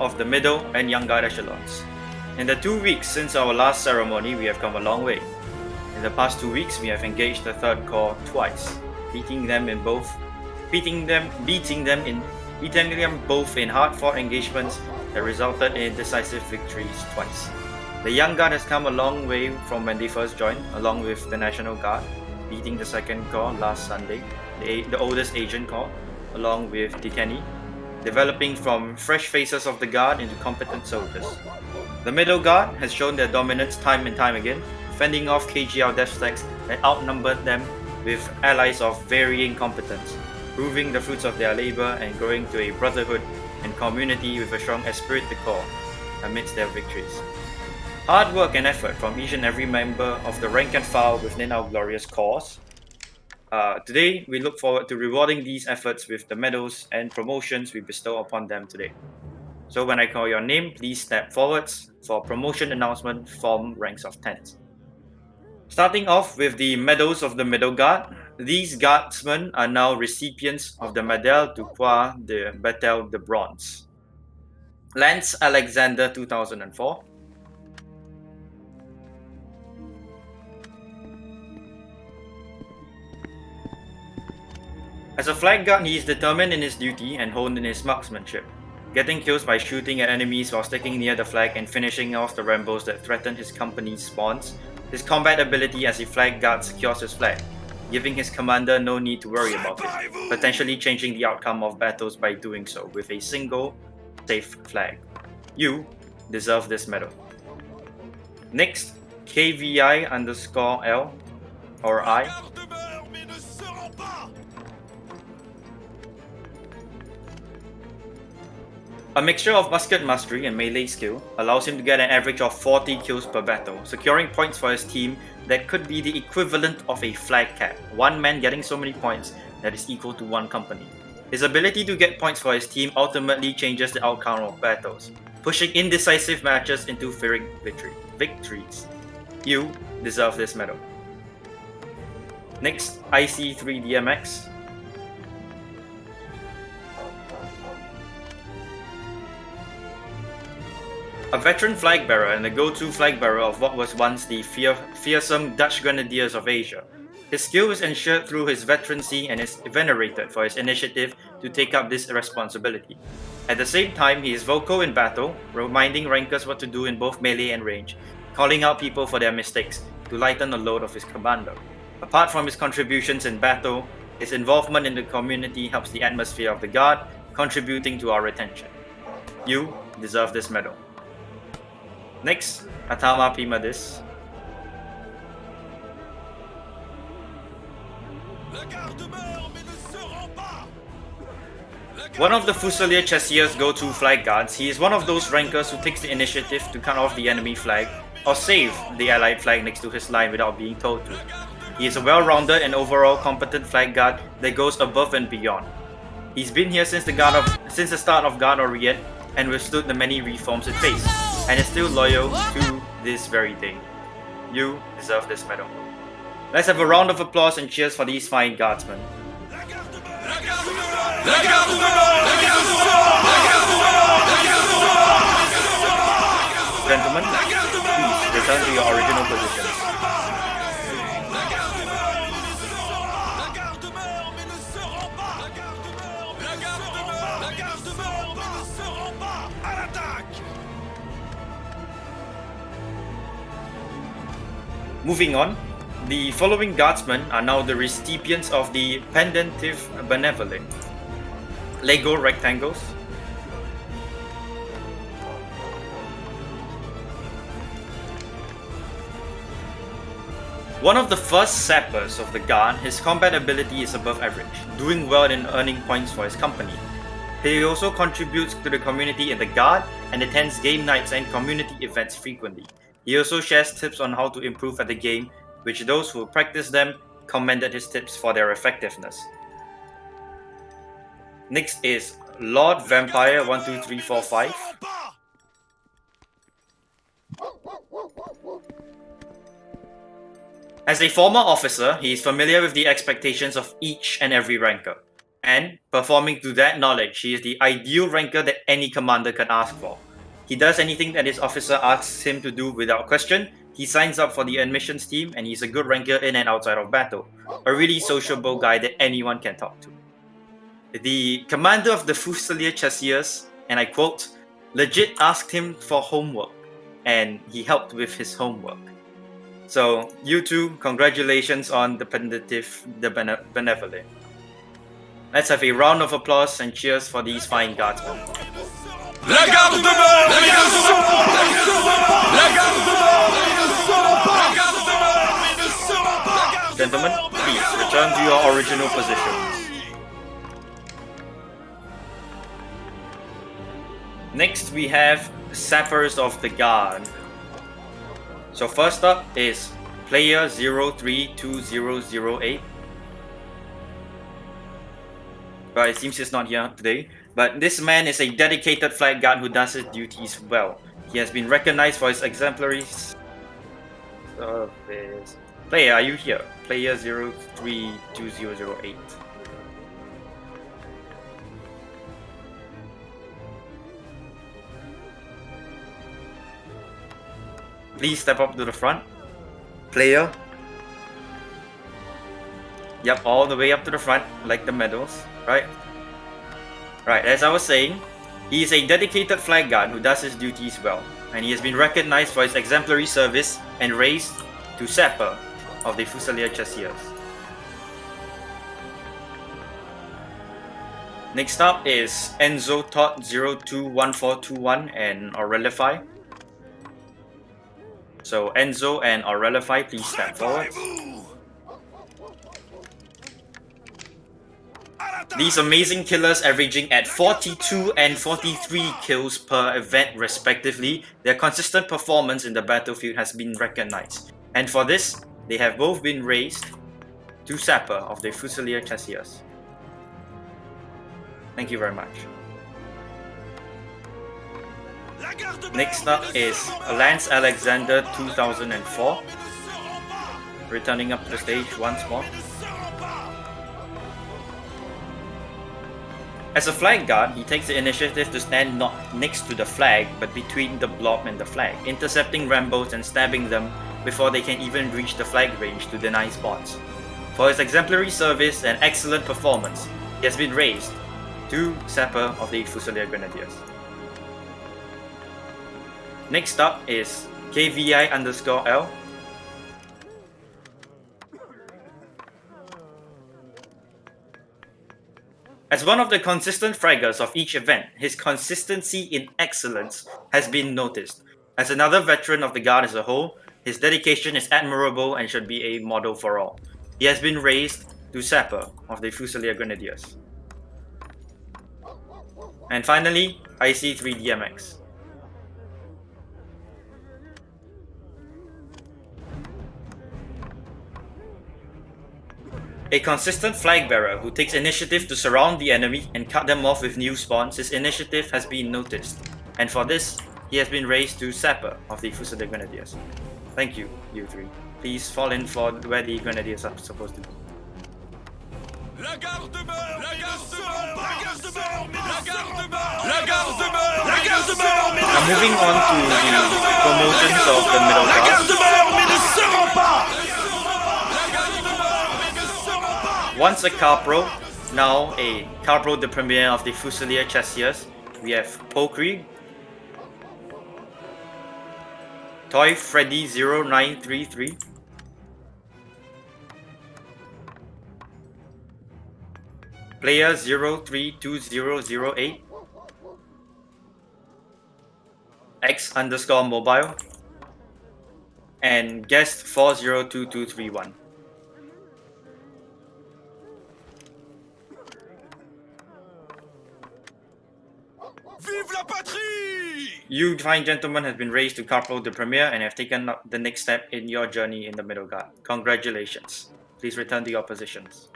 of the middle and young guard echelons. In the 2 weeks since our last ceremony, we have come a long way. In the past 2 weeks, we have engaged the third corps twice, beating them both in hard-fought engagements that resulted in decisive victories twice. The Young Guard has come a long way from when they first joined, along with the National Guard, beating the Second Corps last Sunday, the oldest Asian Corps, along with Deteni, developing from fresh faces of the Guard into competent soldiers. The Middle Guard has shown their dominance time and time again, fending off KGL death stacks that outnumbered them with allies of varying competence, proving the fruits of their labor and growing to a brotherhood and community with a strong esprit de corps amidst their victories. Hard work and effort from each and every member of the rank and file within our glorious cause. Today, we look forward to rewarding these efforts with the medals and promotions we bestow upon them today. So when I call your name, please step forwards for promotion announcement from ranks of 10s. Starting off with the medals of the Middle Guard, these guardsmen are now recipients of the Médaille du Croix de Bataille de Bronze. Lance Alexander 2004. As a flag guard, he is determined in his duty and honed in his marksmanship, getting kills by shooting at enemies while sticking near the flag and finishing off the Rambos that threaten his company's spawns. His combat ability as a flag guard secures his flag, giving his commander no need to worry about it, potentially changing the outcome of battles by doing so with a single, safe flag. You deserve this medal. Next, KVI_L or I. A mixture of musket mastery and melee skill allows him to get an average of 40 kills per battle, securing points for his team that could be the equivalent of a flag cap, one man getting so many points that is equal to one company. His ability to get points for his team ultimately changes the outcome of battles, pushing indecisive matches into Pyrrhic victories. You deserve this medal. Next, IC3DMX. A veteran flag bearer and the go-to flag bearer of what was once the fearsome Dutch Grenadiers of Asia. His skill is ensured through his veterancy and is venerated for his initiative to take up this responsibility. At the same time, he is vocal in battle, reminding rankers what to do in both melee and range, calling out people for their mistakes to lighten the load of his commander. Apart from his contributions in battle, his involvement in the community helps the atmosphere of the Guard, contributing to our retention. You deserve this medal. Next, Atama Pimadis. One of the Fusilier Chessier's go-to flag guards, he is one of those rankers who takes the initiative to cut off the enemy flag or save the allied flag next to his line without being told to. He is a well-rounded and overall competent flag guard that goes above and beyond. He's been here since the start of Garde Orient and withstood the many reforms it faced, and is still loyal to this very day. You deserve this medal. Let's have a round of applause and cheers for these fine guardsmen. Gentlemen, please return to your original positions. Moving on, the following guardsmen are now the recipients of the Pendentive Benevolent. Lego rectangles. One of the first sappers of the Guard, his combat ability is above average, doing well in earning points for his company. He also contributes to the community in the Guard and attends game nights and community events frequently. He also shares tips on how to improve at the game, which those who practice them commended his tips for their effectiveness. Next is Lord Vampire 12345. As a former officer, he is familiar with the expectations of each and every ranker. And performing to that knowledge, he is the ideal ranker that any commander can ask for. He does anything that his officer asks him to do without question. He signs up for the admissions team, and he's a good ranker in and outside of battle. A really sociable guy that anyone can talk to. The commander of the Fusilier Chasseurs, and I quote, legit asked him for homework, and he helped with his homework. So, you two, congratulations on the Benevolent. Let's have a round of applause and cheers for these fine guardsmen. La garde demeure, mais ne seront pas. La garde demeure, mais ne seront pas. La garde demeure, mais ne seront pas. Gentlemen, please return to your original positions. Next, we have Sappers of the Guard. So first up is player 032008. But it seems he's not here today. But this man is a dedicated flag guard who does his duties well. He has been recognized for his exemplary service. Player, are you here? Player 032008. Please step up to the front. Player. Yep, all the way up to the front, like the medals, right? Right, as I was saying, he is a dedicated flag guard who does his duties well, and he has been recognized for his exemplary service and raised to Sapper of the Fusilier Chasseurs. Next up is Enzo Todd 021421 and Aurelify. So Enzo and Aurelify, please step forward. These amazing killers averaging at 42 and 43 kills per event respectively, their consistent performance in the battlefield has been recognized. And for this, they have both been raised to Sapper of the Fusilier Chasseurs. Thank you very much. Next up is Lance Alexander 2004, returning up to the stage once more. As a flag guard, he takes the initiative to stand not next to the flag, but between the blob and the flag, intercepting Rambos and stabbing them before they can even reach the flag range to deny spots. For his exemplary service and excellent performance, he has been raised to Sapper of the Fusilier Grenadiers. Next up is KVI_L. As one of the consistent fraggers of each event, his consistency in excellence has been noticed. As another veteran of the Guard as a whole, his dedication is admirable and should be a model for all. He has been raised to Sapper of the Fusilier Grenadiers. And finally, IC3DMX. A consistent flag bearer who takes initiative to surround the enemy and cut them off with new spawns, his initiative has been noticed. And for this, he has been raised to Sapper of the Fusilier Grenadiers. Thank you, you three. Please fall in for where the Grenadiers are supposed to be. La garde demeure, la garde demeure, la garde demeure, la garde demeure, la garde demeure, la garde demeure. Now moving on to the promotions of the middle La garde class. demeure, mais ne seront pas. Once a Corporal, now a Corporal de Premier of the Fusilier Chasseurs, we have Pokri, Toy Freddy 0933, Player 032008, X_mobile, and Guest 402231. Vive la patrie! You fine gentlemen have been raised to Corporal de Premier and have taken up the next step in your journey in the Middle Guard. Congratulations. Please return to your positions.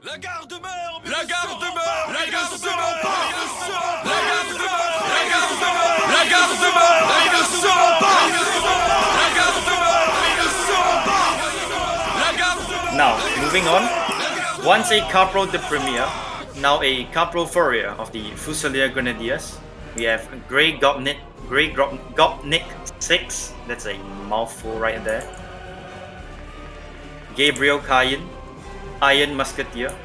La garde demeure, la garde demeure, la garde demeure, la garde demeure, la garde demeure, la garde demeure, ils ne seront pas, la garde demeure, ils ne seront pas, la garde demeure. Now, moving on, Once a Corporal de Premier, now a Profourier of the Fusilier Grenadiers. We have Grey Gopnik 6, that's a mouthful right there. Gabriel Cayenne, Iron Musketeer,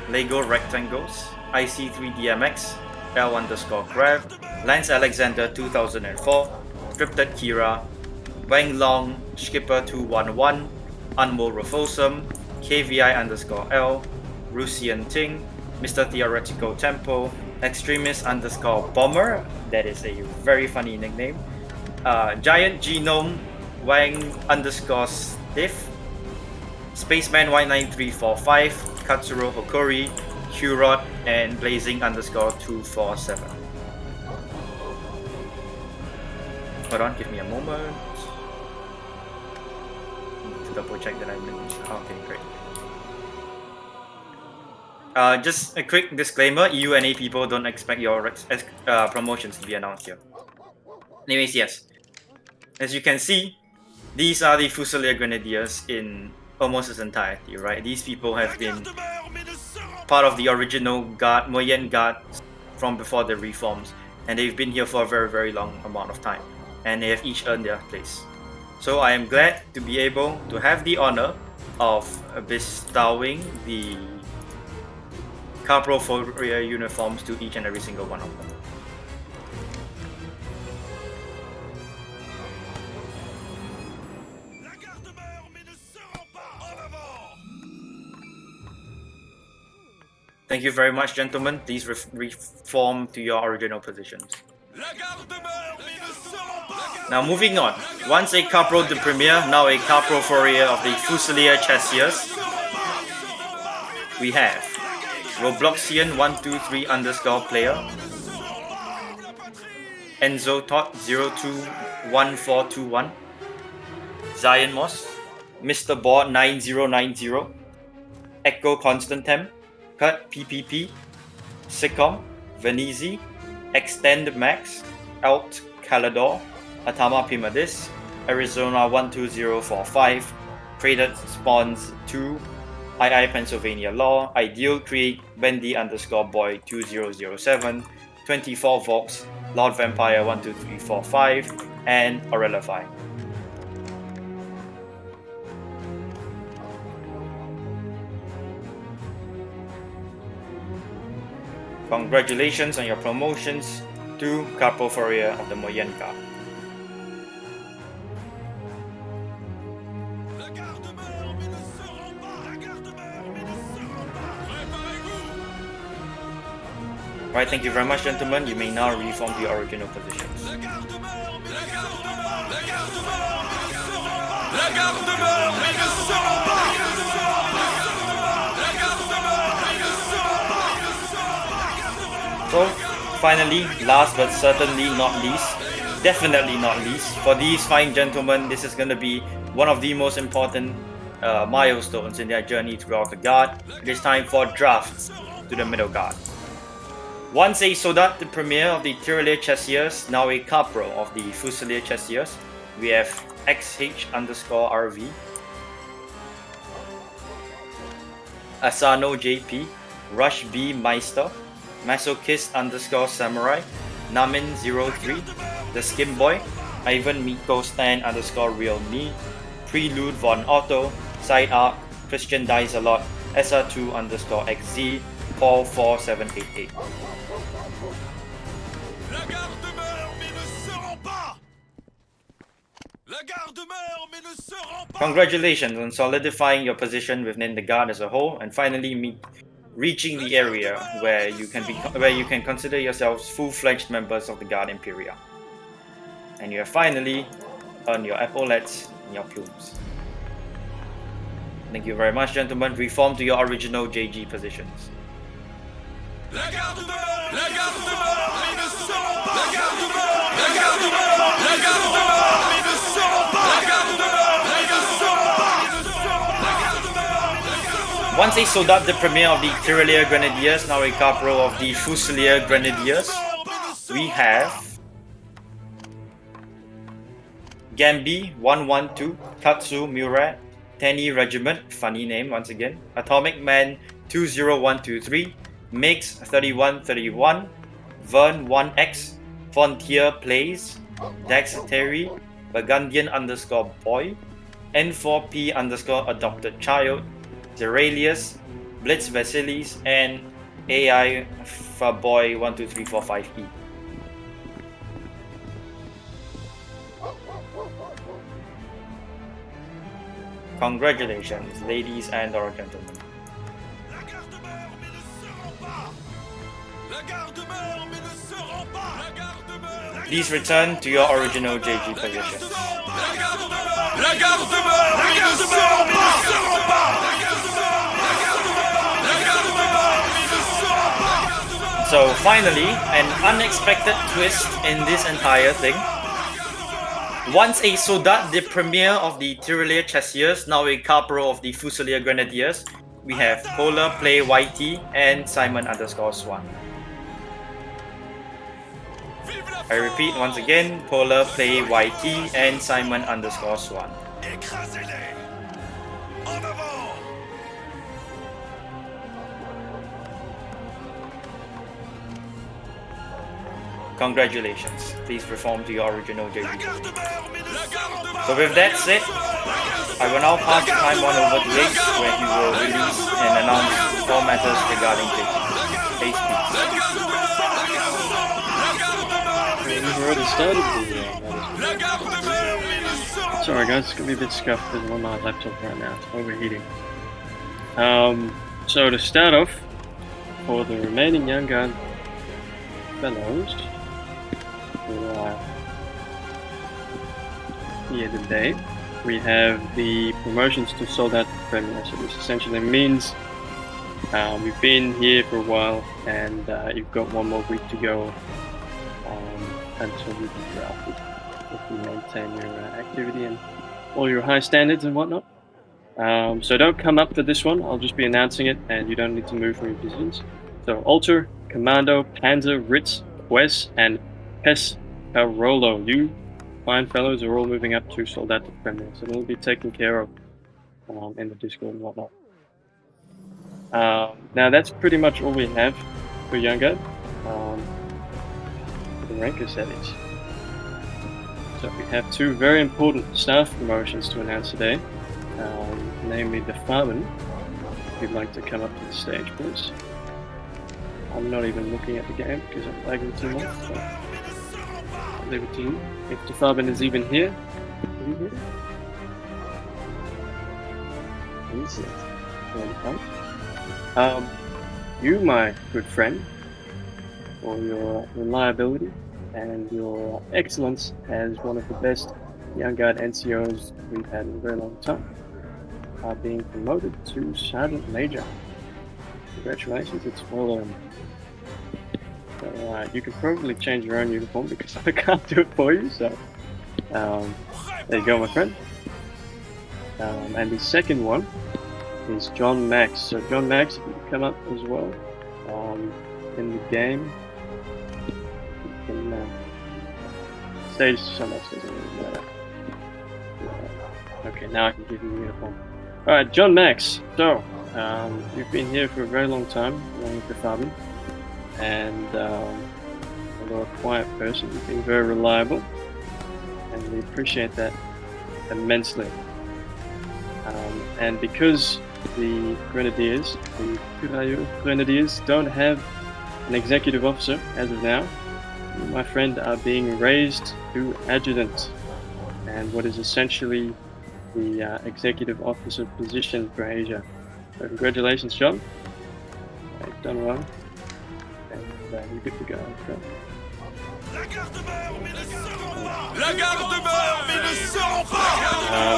Lego Rectangles, IC3DMX, L_Grav, Lance Alexander 2004, Scripted Kira, Wang Long, Skipper 211, Unmo Rafosum, KVI_L, Rusian Ting, Mr. Theoretical Tempo, Extremist_Bomber, that is a very funny nickname, Giant Genome, Wang_Stiff, Spaceman Y9345, Katsuro Hokori, Hurod, and Blazing_247. Hold on, give me a moment. To double check that I didn't. Okay, great. Just a quick disclaimer: EU and A people don't expect your promotions to be announced here. Anyways, yes. As you can see, these are the Fusilier Grenadiers in almost its entirety, right? These people have been part of the original Guard, Moyen Guard, from before the reforms, and they've been here for a very, very long amount of time, and they have each earned their place. So I am glad to be able to have the honor of bestowing the Profourier uniforms to each and every single one of them. Thank you very much, gentlemen. Please reform to your original positions. Now moving on. Once a Corporal de Premier, now a Profourier of the Fusilier Chasseurs. We have Robloxian 123_player, Enzo Tot 021421, Zion Moss, Mr. Board 9090, Echo Constantem, Cut PPP, Sicom, Venezi, Extend Max, Alt Calador, Atama Pimadis, Arizona 12045, Created Spawns 2, II Pennsylvania Law, Ideal Creek, Bendy_Boy 2007, 24 Vox, Lord Vampire 12345, and Aurelify. Congratulations on your promotions to Profourier of the Moyen Guard. Right, thank you very much, gentlemen. You may now reform to your original positions. So, finally, last but certainly not least, definitely not least, for these fine gentlemen, this is going to be one of the most important milestones in their journey throughout the Guard. It is time for drafts to the Middle Guard. Once a Soldat de Premier of the Tirailleur Chasseurs, now a Corporal of the Fusilier Chasseurs, we have XH_RV, Asano JP, Rush B Meister, Masochist_Samurai, Namin03, The Skim Boy, Ivan Miko Stan_Real Me, Prelude Von Otto, Side Arc, Christian Dies a Lot, SR2_XZ, Paul 4788. La garde meurt mais ne se rend pas. La garde meurt mais ne se rend pas. Congratulations on solidifying your position within the Guard as a whole, and finally reaching the area where you can consider yourselves full-fledged members of the Guard Imperia. And you have finally earned your epaulets and your plumes. Thank you very much, gentlemen. Reform to your original JG positions. La garde meurt, la garde meurt, mais ne se rend pas. La garde meurt, la garde meurt, la garde meurt, mais ne se rend pas. La garde meurt, mais ne se rend pas. La garde meurt. Once a Soldat de Premier of the Tirailleur Grenadiers, now a Corporal of the Fusilier Grenadiers, we have Gambi 112, Katsu Murat, Tenny Regiment, funny name once again, Atomic Man 20123, Mix 3131, Vern 1X, Frontier Plays, Dex Terry, Burgundian _boy, N4P _adopted child, Zeralius, Blitz Vasilis, and AI Faboy 12345E. Congratulations, ladies and or gentlemen. La garde meurt mais ne se rend pas. La garde meurt mais ne se rend pas. La garde meurt. Please return to your original JG positions. La garde meurt. La garde meurt mais ne se rend pas. La garde meurt. La garde meurt. La garde meurt mais ne se rend pas. So finally, an unexpected twist in this entire thing. Once a Soldat de Premier of the Tirailleur Chasseurs, now a Corporal of the Fusilier Grenadiers, we have Polar Play YT and Simon _Swan. I repeat once again, Polar Play YT and Simon _Swan. Écrasez-les. En avant. Congratulations. Please perform to your original La JG. garde meurt mais ne se rend pas. So with that said, I will now pass the time on over to Ace, where he will release and announce all matters regarding JG. Ace, please. We've already started the La garde meurt mais ne se rend pas. Sorry guys, it's gonna be a bit scuffed because I'm on my laptop right now. It's overheating. So to start off, for the remaining Young Guard fellows who are here today, we have the promotions to Soldat Premier. So this essentially means you've been here for a while and you've got one more week to go until you can drafted if you maintain your activity and all your high standards and whatnot. So don't come up for this one, I'll just be announcing it and you don't need to move from your positions. So Alter, Commando, Panzer, Ritz, Wes, and Pescarolo. You fine fellows are all moving up to Soldat de Premier, so they'll be taken care of in the Discord and whatnot. Now that's pretty much all we have for Young Guard. The ranker settings. So we have two very important staff promotions to announce today, namely the Farman. If you'd like to come up to the stage, please. I'm not even looking at the game because I'm lagging too much, so I'll leave it to you. If the Farman is even here, are you here? He's it. You, my good friend, for your reliability and your excellence as one of the best Young Guard NCOs we've had in a very long time, are being promoted to Sergeant Major. Congratulations, it's well earned. So, you can probably change your own uniform because I can't do it for you, so there you go, my friend. And the second one is John Max. So John Max, if you can come up as well in the game, you can stage so much doesn't really matter. Okay, now I can give you a uniform. Alright, John Max. So you've been here for a very long time, along with the Fabian, and although a quiet person, you've been very reliable, and we appreciate that immensely. And because the Grenadiers, the Tirailleur Grenadiers, don't have an executive officer as of now, you, my friend, are being raised to adjutant, and what is essentially the executive officer position for Asia. So congratulations, John. You've done well, and you're good to go. Okay. La garde meurt mais ne se rend pas. La garde meurt mais ne se rend pas.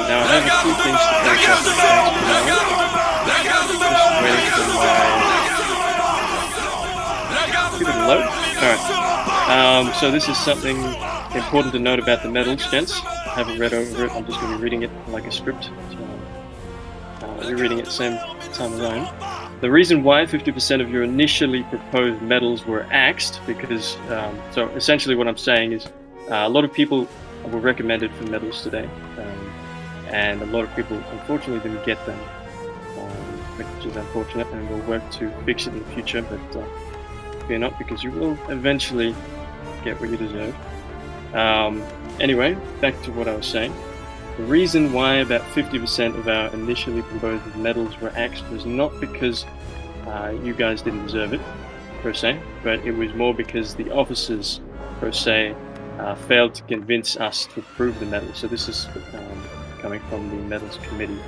Now I have a few things to finish up with Keep it low. Alright. So this is something important to note about the medals, gents. I haven't read over it, I'm just going to be reading it like a script. So, you're reading it at the same time as I am. The reason why 50% of your initially proposed medals were axed, because, so essentially what I'm saying is a lot of people were recommended for medals today, and a lot of people unfortunately didn't get them, which which is unfortunate, and we'll work to fix it in the future, but fear not, because you will eventually get what you deserve. Anyway, back to what I was saying. The reason why about 50% of our initially proposed medals were axed was not because you guys didn't deserve it, per se, but it was more because the officers, per se, failed to convince us to approve the medal. So this is coming from the medals committee.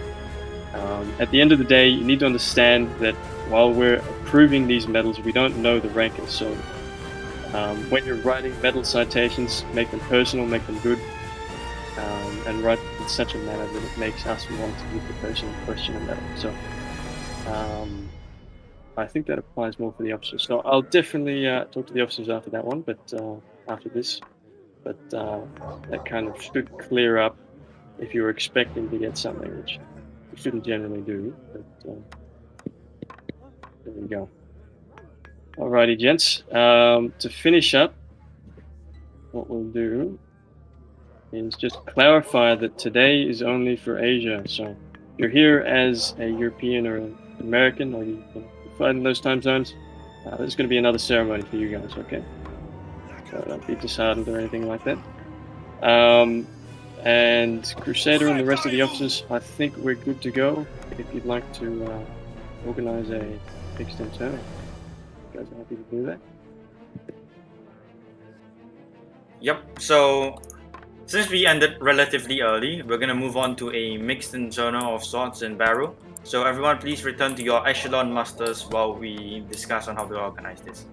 At the end of the day, you need to understand that while we're approving these medals, we don't know the rankers. So when you're writing medal citations, make them personal, make them good, and write in such a manner that it makes us want to give the person in question a medal. So I think that applies more for the officers. So I'll definitely talk to the officers after that one, but after this. But that kind of should clear up if you're expecting to get something, which you shouldn't generally do. But there we go. Alrighty, gents. To finish up, what we'll do is just clarify that today is only for Asia. So if you're here as a European or an American, or you find in those time zones, there's going to be another ceremony for you guys, okay? So don't be disheartened or anything like that. And Crusader and the rest of the officers, I think we're good to go. If you'd like to organize a fixed internal, you guys are happy to do that? Yep, so since we ended relatively early, we're gonna move on to a mixed internal of sorts in Barraux. So everyone please return to your echelon masters while we discuss on how to organize this.